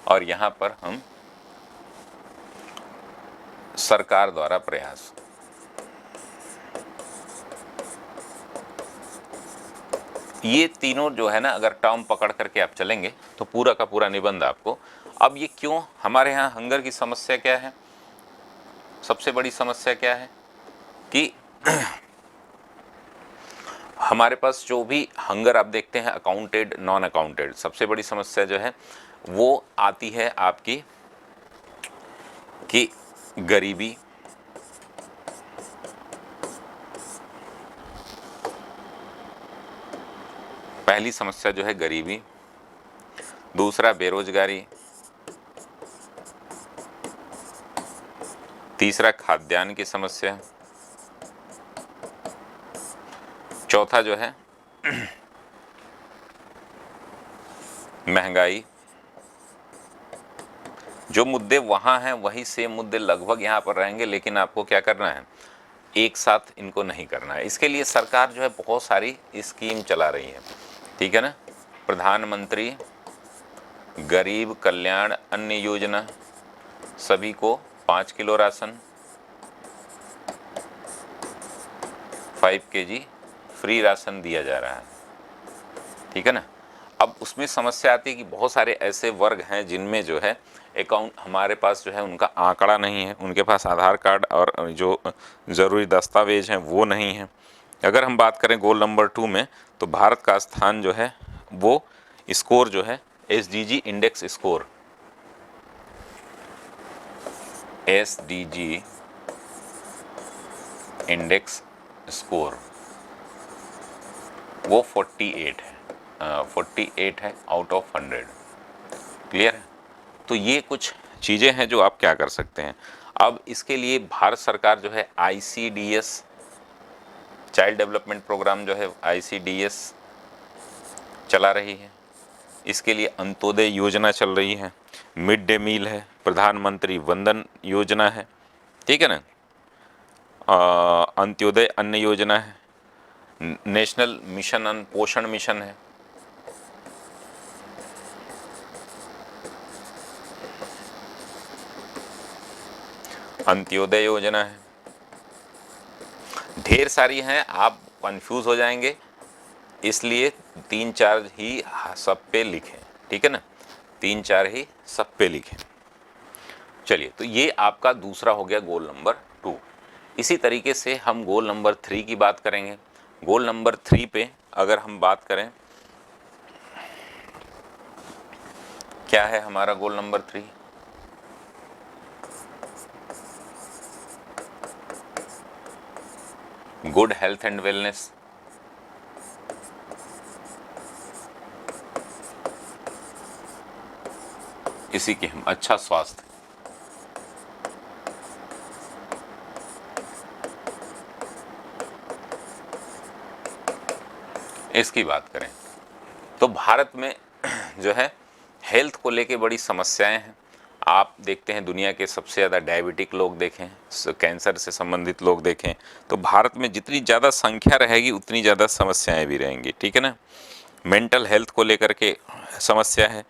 और यहाँ पर हम सरकार द्वारा प्रयास। ये तीनों जो है ना, अगर टर्म पकड़ करके आप चलेंगे तो पूरा का पूरा निबंध आपको। अब ये क्यों हमारे यहाँ हंगर की समस्या क्या है? सबसे बड़ी समस्या क्या है कि हमारे पास जो भी हंगर आप देखते हैं, अकाउंटेड, नॉन अकाउंटेड, सबसे बड़ी समस्या जो है वो आती है आपकी कि गरीबी, पहली समस्या जो है गरीबी, दूसरा बेरोजगारी, तीसरा खाद्यान्न की समस्या, चौथा जो है महंगाई। जो मुद्दे वहाँ हैं वही सेम मुद्दे लगभग यहाँ पर रहेंगे, लेकिन आपको क्या करना है, एक साथ इनको नहीं करना है। इसके लिए सरकार जो है बहुत सारी स्कीम चला रही है, ठीक है ना। प्रधानमंत्री गरीब कल्याण अन्न योजना, सभी को 5 kilo ration, 5 kg free ration दिया जा रहा है, ठीक है ना। अब उसमें समस्या आती है कि बहुत सारे ऐसे वर्ग हैं जिनमें जो है अकाउंट, हमारे पास जो है उनका आंकड़ा नहीं है, उनके पास आधार कार्ड और जो ज़रूरी दस्तावेज हैं वो नहीं है। अगर हम बात करें गोल नंबर 2 में, तो भारत का स्थान जो है वो स्कोर जो है SDG index score, SDG index score वो 48 है, 48 है आउट ऑफ 100। क्लियर है? तो ये कुछ चीज़ें हैं जो आप क्या कर सकते हैं। अब इसके लिए भारत सरकार जो है ICDS, चाइल्ड डेवलपमेंट प्रोग्राम जो है ICDS चला रही है। इसके लिए अंत्योदय योजना चल रही है, मिड डे मील है, प्रधानमंत्री वंदन योजना है, ठीक है ना, अंत्योदय अन्न योजना है, नेशनल मिशन अन्न पोषण मिशन है। अंत्योदय योजना है, ढेर सारी हैं, आप कंफ्यूज हो जाएंगे, इसलिए 3-4 ही सब पे लिखें, ठीक है ना, 3-4 ही सब पे लिखें। चलिए, तो ये आपका दूसरा हो गया गोल नंबर 2। इसी तरीके से हम गोल नंबर 3 की बात करेंगे। गोल नंबर 3 पे अगर हम बात करें, क्या है हमारा goal number 3? Good health and wellness. इसी के हम अच्छा स्वास्थ्य, इसकी बात करें तो भारत में जो है हेल्थ को लेके बड़ी समस्याएं हैं। आप देखते हैं दुनिया के सबसे ज़्यादा डायबिटिक लोग देखें, कैंसर से संबंधित लोग देखें, तो भारत में जितनी ज़्यादा संख्या रहेगी उतनी ज़्यादा समस्याएं भी रहेंगी, ठीक है ना। मेंटल हेल्थ को लेकर के समस्या है,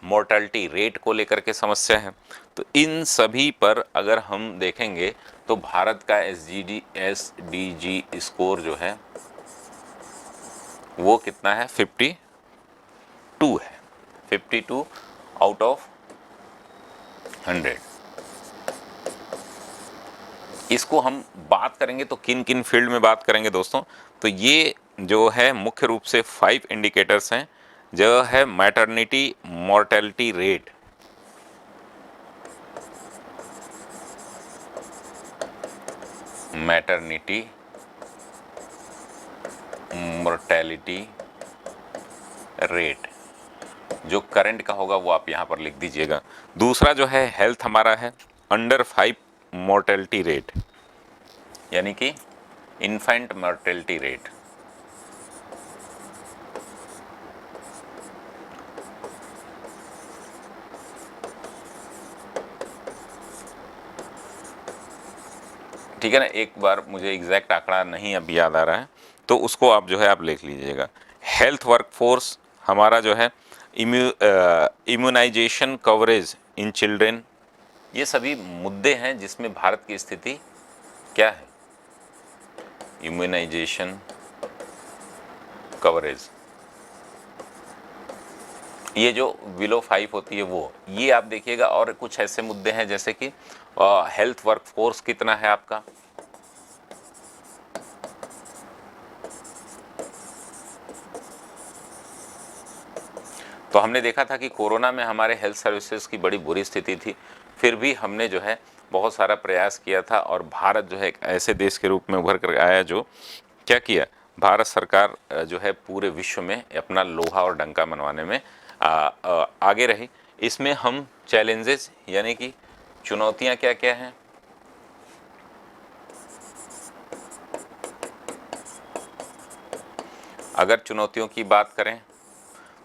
मोर्टलिटी रेट को लेकर के समस्या है। तो इन सभी पर अगर हम देखेंगे तो भारत का SDG स्कोर जो है वो कितना है, 52 है, 52 आउट ऑफ 100। इसको हम बात करेंगे तो किन किन फील्ड में बात करेंगे दोस्तों, तो ये जो है मुख्य रूप से 5 इंडिकेटर्स हैं, जो है maternity mortality rate, maternity mortality rate, जो करंट का होगा वो आप यहाँ पर लिख दीजिएगा। दूसरा जो है हेल्थ हमारा है अंडर 5 मोर्टेलिटी रेट, यानी कि इन्फेंट मोर्टेलिटी रेट। ठीक है ना, एक बार मुझे एग्जैक्ट आंकड़ा नहीं अब याद आ रहा है, तो उसको आप जो है आप लिख लीजिएगा। हेल्थ वर्कफोर्स हमारा जो है इम्यूनाइजेशन कवरेज इन चिल्ड्रेन, ये सभी मुद्दे हैं जिसमें भारत की स्थिति क्या है। इम्यूनाइजेशन कवरेज, ये जो बिलो 5 होती है वो, ये आप देखिएगा। और कुछ ऐसे मुद्दे हैं जैसे कि हेल्थ वर्कफोर्स कितना है आपका, तो हमने देखा था कि कोरोना में हमारे हेल्थ सर्विसेज की बड़ी बुरी स्थिति थी, फिर भी हमने जो है बहुत सारा प्रयास किया था और भारत जो है एक ऐसे देश के रूप में उभर कर आया जो क्या किया, भारत सरकार जो है पूरे विश्व में अपना लोहा और डंका मनवाने में आगे रही। इसमें हम चैलेंजेस यानी कि चुनौतियां क्या क्या हैं, अगर चुनौतियों की बात करें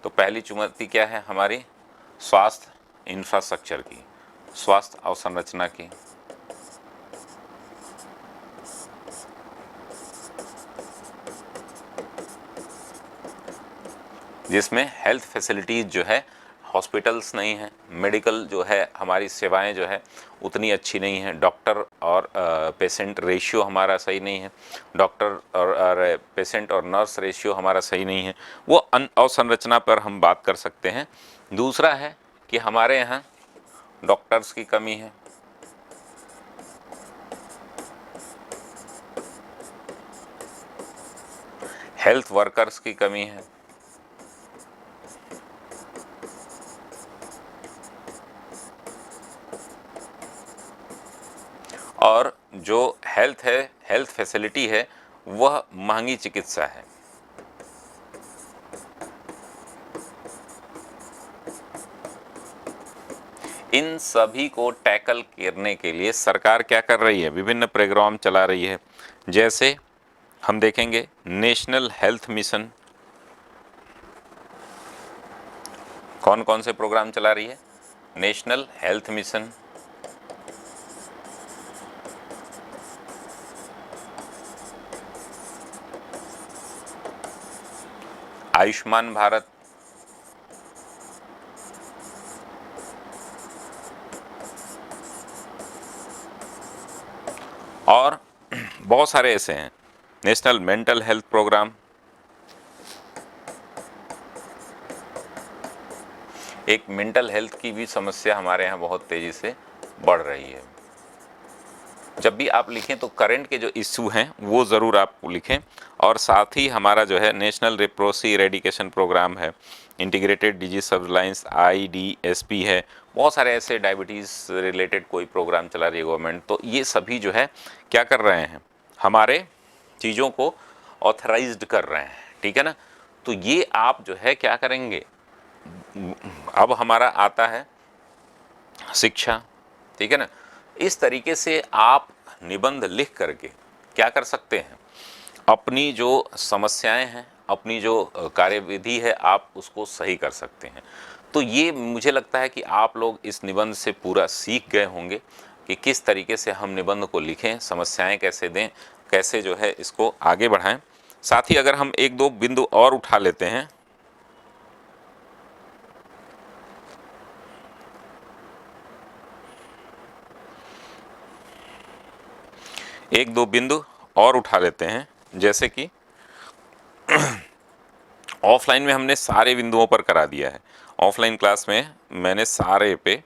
तो पहली चुनौती क्या है हमारी, स्वास्थ्य इंफ्रास्ट्रक्चर की, स्वास्थ्य अवसंरचना की। जिसमें हेल्थ फैसिलिटीज़ जो है, हॉस्पिटल्स नहीं हैं, मेडिकल जो है हमारी सेवाएं जो है उतनी अच्छी नहीं हैं, डॉक्टर और पेशेंट रेशियो हमारा सही नहीं है, डॉक्टर और पेशेंट और नर्स रेशियो हमारा सही नहीं है, वो अवसंरचना पर हम बात कर सकते हैं। दूसरा है कि हमारे यहाँ डॉक्टर्स की कमी है, हेल्थ वर्कर्स की कमी है, और जो हेल्थ है, हेल्थ फैसिलिटी है, वह महंगी चिकित्सा है। इन सभी को टैकल करने के लिए सरकार क्या कर रही है, विभिन्न प्रोग्राम चला रही है। जैसे हम देखेंगे नेशनल हेल्थ मिशन, कौन कौन से प्रोग्राम चला रही है, national health mission, Ayushman Bharat, और बहुत सारे ऐसे हैं, नेशनल मेंटल हेल्थ प्रोग्राम। एक मेंटल हेल्थ की भी समस्या हमारे यहाँ बहुत तेज़ी से बढ़ रही है। जब भी आप लिखें तो करंट के जो इशू हैं वो ज़रूर आप लिखें, और साथ ही हमारा जो है नेशनल लेप्रोसी इरेडिकेशन प्रोग्राम है, इंटीग्रेटेड डिजीज सर्विलांस IDSP है, बहुत सारे ऐसे डायबिटीज़ रिलेटेड कोई प्रोग्राम चला रही है गवर्नमेंट। तो ये सभी जो है क्या कर रहे हैं, हमारे चीज़ों को ऑथराइज्ड कर रहे हैं, ठीक है ना। तो ये आप जो है क्या करेंगे, अब हमारा आता है शिक्षा, ठीक है ना। इस तरीके से आप निबंध लिख करके क्या कर सकते हैं, अपनी जो समस्याएं हैं, अपनी जो कार्यविधि है, आप उसको सही कर सकते हैं। तो ये मुझे लगता है कि आप लोग इस निबंध से पूरा सीख गए होंगे कि किस तरीके से हम निबंध को लिखें, समस्याएं कैसे दें, कैसे जो है इसको आगे बढ़ाएं। साथ ही अगर हम एक दो बिंदु और उठा लेते हैं, एक दो बिंदु और उठा लेते हैं, जैसे कि ऑफलाइन में हमने सारे बिंदुओं पर करा दिया है, ऑफलाइन क्लास में मैंने सारे पे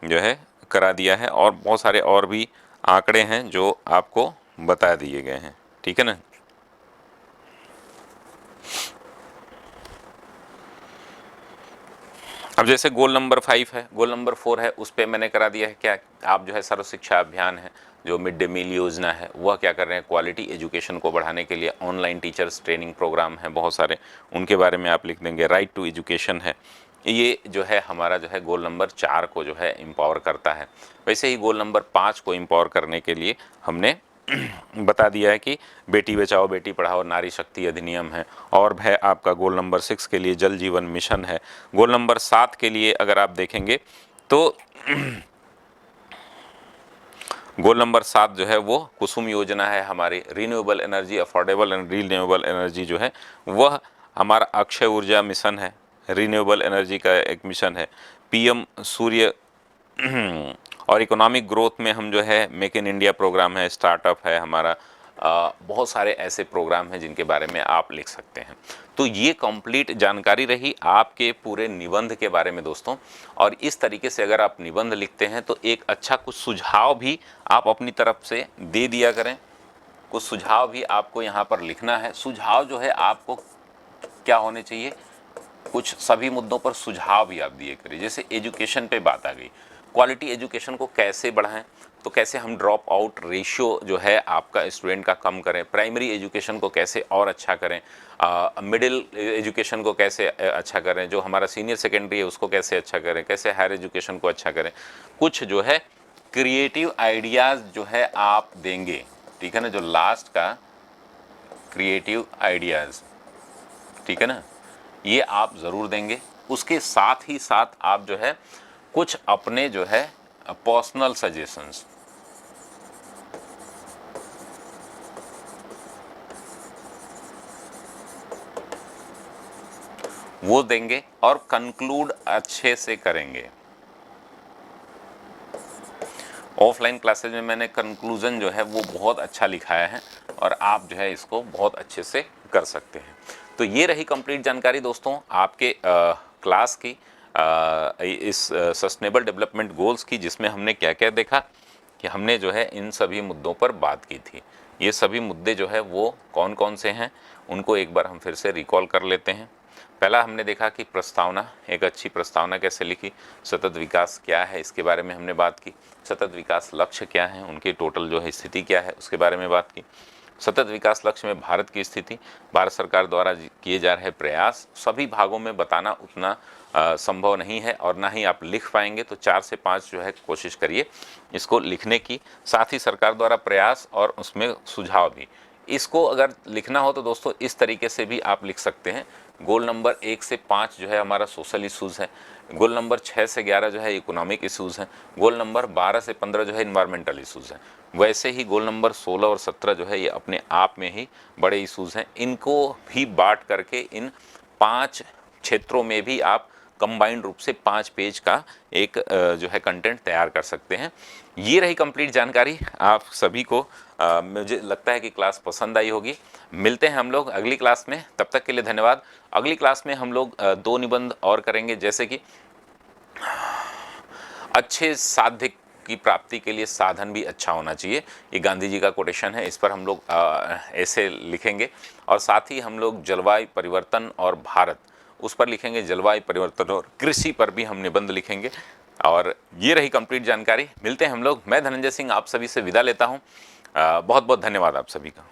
जो है करा दिया है, और बहुत सारे और भी आंकड़े हैं जो आपको बता दिए गए हैं, ठीक है ना। अब जैसे गोल नंबर 5 है, गोल नंबर 4 है, उस पर मैंने करा दिया है क्या, आप जो है सर्व शिक्षा अभियान है, जो मिड डे मील योजना है, वह क्या कर रहे हैं, क्वालिटी एजुकेशन को बढ़ाने के लिए ऑनलाइन टीचर्स ट्रेनिंग प्रोग्राम है बहुत सारे, उनके बारे में आप लिख देंगे। राइट टू एजुकेशन है, ये जो है हमारा जो है गोल नंबर 4 को जो है एम्पावर करता है। वैसे ही गोल नंबर 5 को एम्पावर करने के लिए हमने बता दिया है कि बेटी बचाओ बेटी पढ़ाओ नारी शक्ति अधिनियम है, और है आपका गोल नंबर 6 के लिए जल जीवन मिशन है। गोल नंबर 7 के लिए अगर आप देखेंगे तो गोल नंबर 7 जो है वो कुसुम योजना है हमारी, renewable energy, affordable and renewable energy जो है वह हमारा अक्षय ऊर्जा मिशन है, रीन्यूएबल एनर्जी का एक मिशन है। पीएम सूर्य और इकोनॉमिक ग्रोथ में हम जो है मेक इन इंडिया प्रोग्राम है, स्टार्टअप है हमारा, बहुत सारे ऐसे प्रोग्राम हैं जिनके बारे में आप लिख सकते हैं। तो ये कंप्लीट जानकारी रही आपके पूरे निबंध के बारे में दोस्तों। और इस तरीके से अगर आप निबंध लिखते हैं तो एक अच्छा कुछ सुझाव भी आप अपनी तरफ से दे दिया करें। कुछ सुझाव भी आपको यहाँ पर लिखना है। सुझाव जो है आपको क्या होने चाहिए, कुछ सभी मुद्दों पर सुझाव भी आप दिए करिए। जैसे एजुकेशन पे बात आ गई, क्वालिटी एजुकेशन को कैसे बढ़ाएं, तो कैसे हम ड्रॉप आउट रेशियो जो है आपका स्टूडेंट का कम करें, प्राइमरी एजुकेशन को कैसे और अच्छा करें, मिडिल एजुकेशन को कैसे अच्छा करें, जो हमारा सीनियर सेकेंडरी है उसको कैसे अच्छा करें, कैसे हायर एजुकेशन को अच्छा करें। कुछ जो है क्रिएटिव आइडियाज़ जो है आप देंगे, ठीक है ना, जो लास्ट का क्रिएटिव आइडियाज़, ठीक है ना, ये आप ज़रूर देंगे। उसके साथ ही साथ आप जो है कुछ अपने जो है पर्सनल सजेशंस वो देंगे और कंक्लूड अच्छे से करेंगे। ऑफलाइन क्लासेज में मैंने कंक्लूजन जो है वो बहुत अच्छा लिखाया है और आप जो है इसको बहुत अच्छे से कर सकते हैं। तो ये रही कंप्लीट जानकारी दोस्तों आपके क्लास की, इस सस्टेनेबल डेवलपमेंट गोल्स की, जिसमें हमने क्या क्या देखा कि हमने जो है इन सभी मुद्दों पर बात की थी। ये सभी मुद्दे जो है वो कौन कौन से हैं उनको एक बार हम फिर से रिकॉल कर लेते हैं। पहला हमने देखा कि प्रस्तावना, एक अच्छी प्रस्तावना कैसे लिखी, सतत विकास क्या है इसके बारे में हमने बात की, सतत विकास लक्ष्य क्या है, उनकी टोटल जो है स्थिति क्या है उसके बारे में बात की, सतत विकास लक्ष्य में भारत की स्थिति, भारत सरकार द्वारा किए जा रहे प्रयास, सभी भागों में बताना उतना संभव नहीं है और ना ही आप लिख पाएंगे, तो 4 से 5 जो है कोशिश करिए इसको लिखने की। साथ ही सरकार द्वारा प्रयास और उसमें सुझाव भी, इसको अगर लिखना हो तो दोस्तों इस तरीके से भी आप लिख सकते हैं। गोल नंबर 1 से 5 जो है हमारा सोशल इशूज़ है, गोल नंबर 6 से 11 जो है इकोनॉमिक इशूज़ हैं, गोल नंबर 12 से 15 जो है इन्वायरमेंटल इशूज़ हैं। वैसे ही गोल नंबर 16 और 17 जो है ये अपने आप में ही बड़े इशूज़ हैं। इनको भी बांट करके इन 5 क्षेत्रों में भी आप कंबाइंड रूप से 5 पेज का एक जो है कंटेंट तैयार कर सकते हैं। ये रही कंप्लीट जानकारी। आप सभी को मुझे लगता है कि क्लास पसंद आई होगी। मिलते हैं हम लोग अगली क्लास में, तब तक के लिए धन्यवाद। अगली क्लास में हम लोग 2 निबंध और करेंगे, जैसे कि अच्छे साध्य की प्राप्ति के लिए साधन भी अच्छा होना चाहिए। ये गांधी जी का कोटेशन है, इस पर हम लोग ऐसे लिखेंगे। और साथ ही हम लोग जलवायु परिवर्तन और भारत, उस पर लिखेंगे। जलवायु परिवर्तन और कृषि पर भी हम निबंध लिखेंगे। और ये रही कंप्लीट जानकारी। मिलते हैं हम लोग। मैं धनंजय सिंह आप सभी से विदा लेता हूँ। बहुत बहुत धन्यवाद आप सभी का।